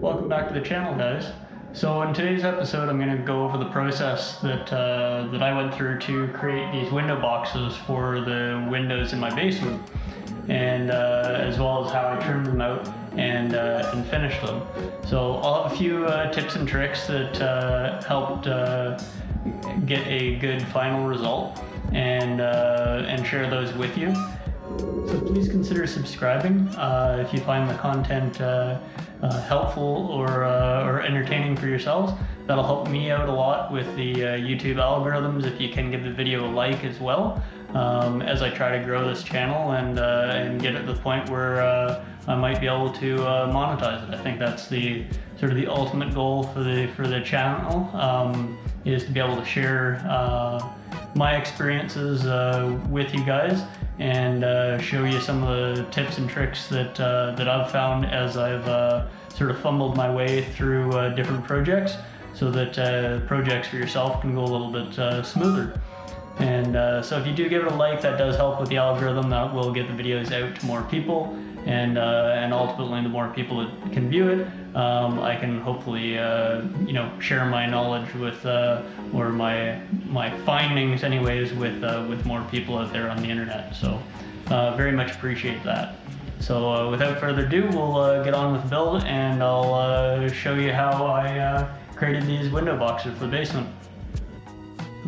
Welcome back to the channel, guys. So in today's episode, I'm going to go over the process that I went through to create these window boxes for the windows in my basement, and as well as how I trimmed them out and finished them. So I'll have a few tips and tricks that helped get a good final result, and share those with you. So please consider subscribing if you find the content helpful or entertaining for yourselves. That'll help me out a lot with the YouTube algorithms if you can give the video a like as well, as I try to grow this channel and get it to the point where I might be able to monetize it. I think that's the sort of the ultimate goal for the channel, is to be able to share my experiences with you guys and show you some of the tips and tricks that I've found as I've sort of fumbled my way through different projects, so that projects for yourself can go a little bit smoother. And so if you do give it a like, that does help with the algorithm. That will get the videos out to more people, and ultimately the more people that can view it, I can hopefully share my knowledge with or my findings anyways with more people out there on the internet. So very much appreciate that. So without further ado, we'll get on with the build, and I'll show you how I created these window boxes for the basement.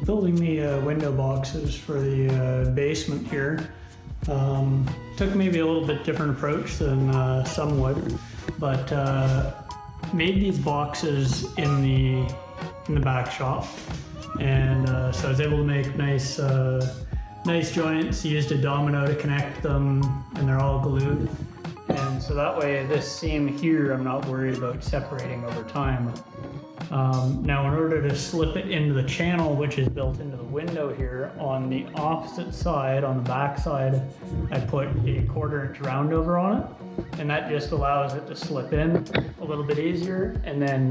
Building the window boxes for the basement here took maybe a little bit different approach than some would, but made these boxes in the back shop, and so I was able to make nice joints. Used a domino to connect them, and they're all glued, and so that way this seam here I'm not worried about separating over time. Now in order to slip it into the channel, which is built into the window here, on the opposite side, on the back side, I put a 1/4 inch roundover on it, and that just allows it to slip in a little bit easier. And then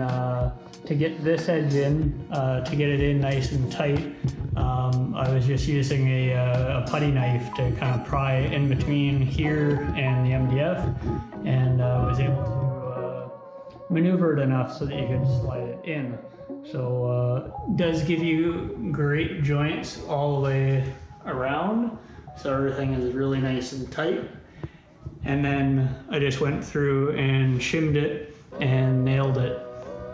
to get this edge in, to get it in nice and tight, I was just using a putty knife to kind of pry in between here and the MDF, and was able to maneuver it enough so that you could slide it in. So does give you great joints all the way around, so everything is really nice and tight. And then I just went through and shimmed it and nailed it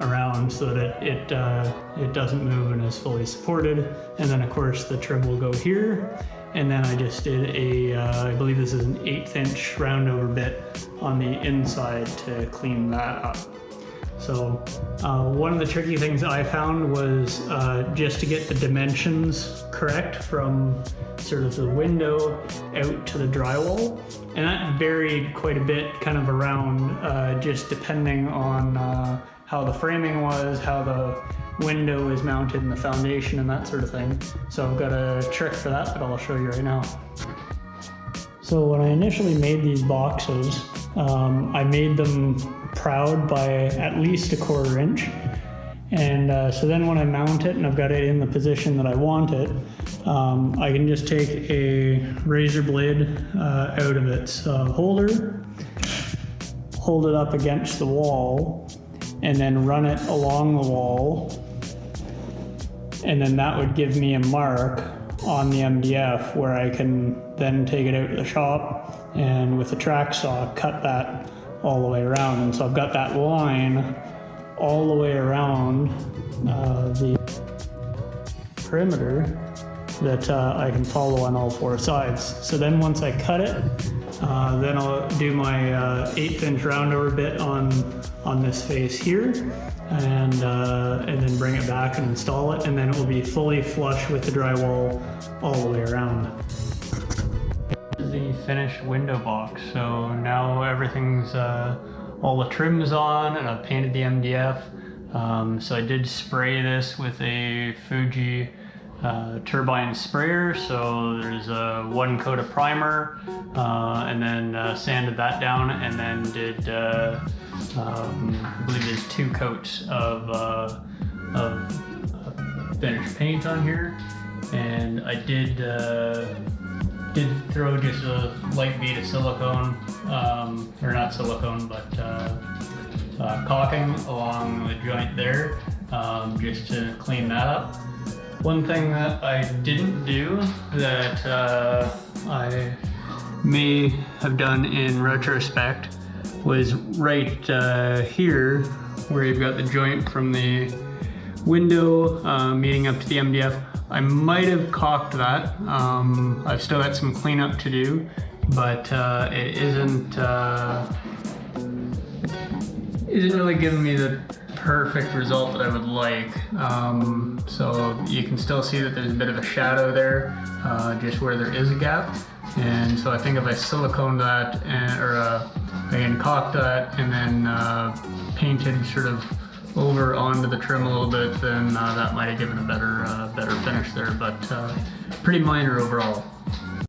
around so that it doesn't move and is fully supported. And then of course the trim will go here, and then I just did I believe this is an 1/8 inch roundover bit on the inside to clean that up. So one of the tricky things I found was just to get the dimensions correct from sort of the window out to the drywall, and that varied quite a bit kind of around, just depending on how the framing was, how the window is mounted in the foundation, and that sort of thing. So I've got a trick for that I'll show you right now. So when I initially made these boxes, I made them proud by at least a 1/4 inch. And so then when I mount it and I've got it in the position that I want it, I can just take a razor blade out of its holder, hold it up against the wall, and then run it along the wall. And then that would give me a mark on the MDF where I can then take it out to the shop and with a track saw cut that all the way around. And so I've got that line all the way around the perimeter that I can follow on all 4 sides. So then once I cut it, then I'll do my 1/8 inch roundover bit on this face here, and then bring it back and install it, and then it will be fully flush with the drywall all the way around. This is the finished window box. So now everything's all the trim's on, and I've painted the MDF. So I did spray this with a Fuji turbine sprayer. So there's 1 coat of primer, and then sanded that down, and then did I believe there's 2 coats of finished paint on here. And I did throw just a light bead of silicone, or not silicone, but caulking along the joint there, just to clean that up. One thing that I didn't do that I may have done in retrospect was right here where you've got the joint from the window meeting up to the MDF. I might have caulked that. I've still got some cleanup to do, but it isn't really giving me the perfect result that I would like. So you can still see that there's a bit of a shadow there, just where there is a gap. And so I think if I siliconed that again caulked that and then painted sort of over onto the trim a little bit, then that might have given a better finish there. But pretty minor overall.